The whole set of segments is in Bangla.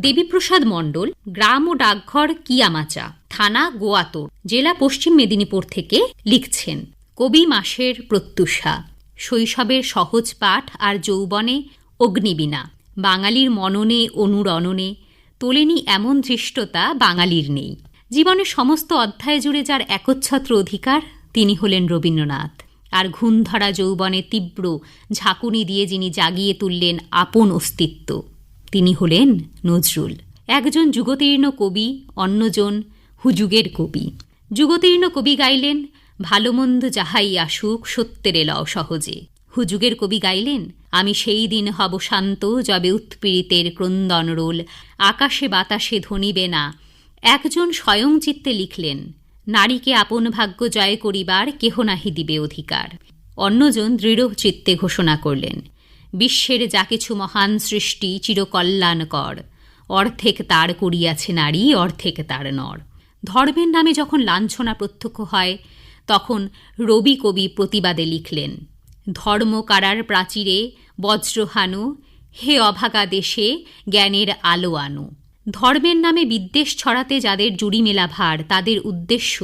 দেবীপ্রসাদ মণ্ডল, গ্রাম ও ডাকঘর কিয়ামাচা, থানা গোয়াতোর, জেলা পশ্চিম মেদিনীপুর থেকে লিখছেন। কবি মাসের প্রত্যুষা, শৈশবের সহজ পাঠ আর যৌবনে অগ্নিবীণা, বাঙালির মননে অনুরণনে তোলেনি এমন ধৃষ্টতা বাঙালির নেই। জীবনের সমস্ত অধ্যায় জুড়ে যার একচ্ছত্র অধিকার, তিনি হলেন রবীন্দ্রনাথ। আর ঘুণধরা যৌবনে তীব্র ঝাঁকুনি দিয়ে যিনি জাগিয়ে তুললেন আপন অস্তিত্ব, তিনি হলেন নজরুল। একজন যুগোত্তীর্ণ কবি, অন্যজন হুযুগের কবি। যুগোত্তীর্ণ কবি গাইলেন, ভালো মন্দ যাহাই আসুক সত্যের এলাও সহজে। হুযুগের কবি গাইলেন, আমি সেই দিন হব শান্ত যবে উৎপীড়িতের ক্রন্দন রোল আকাশে বাতাসে ধ্বনিবে না। একজন স্বয়ং চিত্তে লিখলেন, নারীকে আপন ভাগ্য জয় করিবার কেহ নাহি দিবে অধিকার। অন্যজন দৃঢ় চিত্তে ঘোষণা করলেন, বিশ্বের যা কিছু মহান সৃষ্টি চিরকল্যাণকর, অর্ধেক তার করিয়াছে নারী, অর্ধেক তার নর। ধর্মের নামে যখন লাঞ্ছনা প্রত্যক্ষ হয়, তখন রবি কবি প্রতিবাদে লিখলেন, ধর্ম কারার প্রাচীরে বজ্রহানু, হে অভাগা দেশে জ্ঞানের আলো আনু। ধর্মের নামে বিদ্বেষ ছড়াতে যাদের জুড়ি মেলা ভার, তাদের উদ্দেশ্য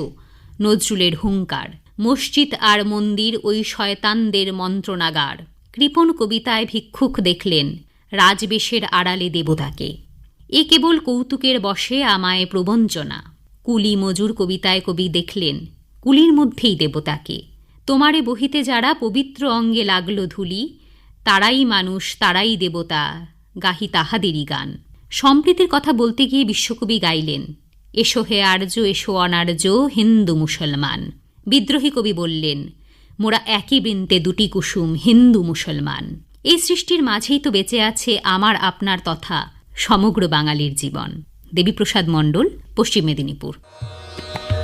নজরুলের হুঙ্কার। মসজিদ আর মন্দির ওই শয়তানদের মন্ত্রণাগার। কৃপণ কবিতায় ভিক্ষুক দেখলেন রাজবেশের আড়ালে দেবতাকে। এ কেবল কৌতুকের বশে আমায় প্রবঞ্চনা। কুলি মজুর কবিতায় কবি দেখলেন কুলির মধ্যেই দেবতাকে। তোমারে বহিতে যারা পবিত্র অঙ্গে লাগলো ধুলি, তারাই মানুষ তারাই দেবতা, গাহি তাহাদেরই গান। সম্প্রীতির কথা বলতে গিয়ে বিশ্বকবি গাইলেন, এসো হে আর্য এসো অনার্য হিন্দু মুসলমান। বিদ্রোহী কবি বললেন, মোরা একই বৃন্তে দুটি কুসুম হিন্দু মুসলমান। এই সৃষ্টির মাঝেই তো বেঁচে আছে আমার আপনার তথা সমগ্র বাঙালির জীবন। দেবীপ্রসাদ মণ্ডল, পশ্চিম মেদিনীপুর।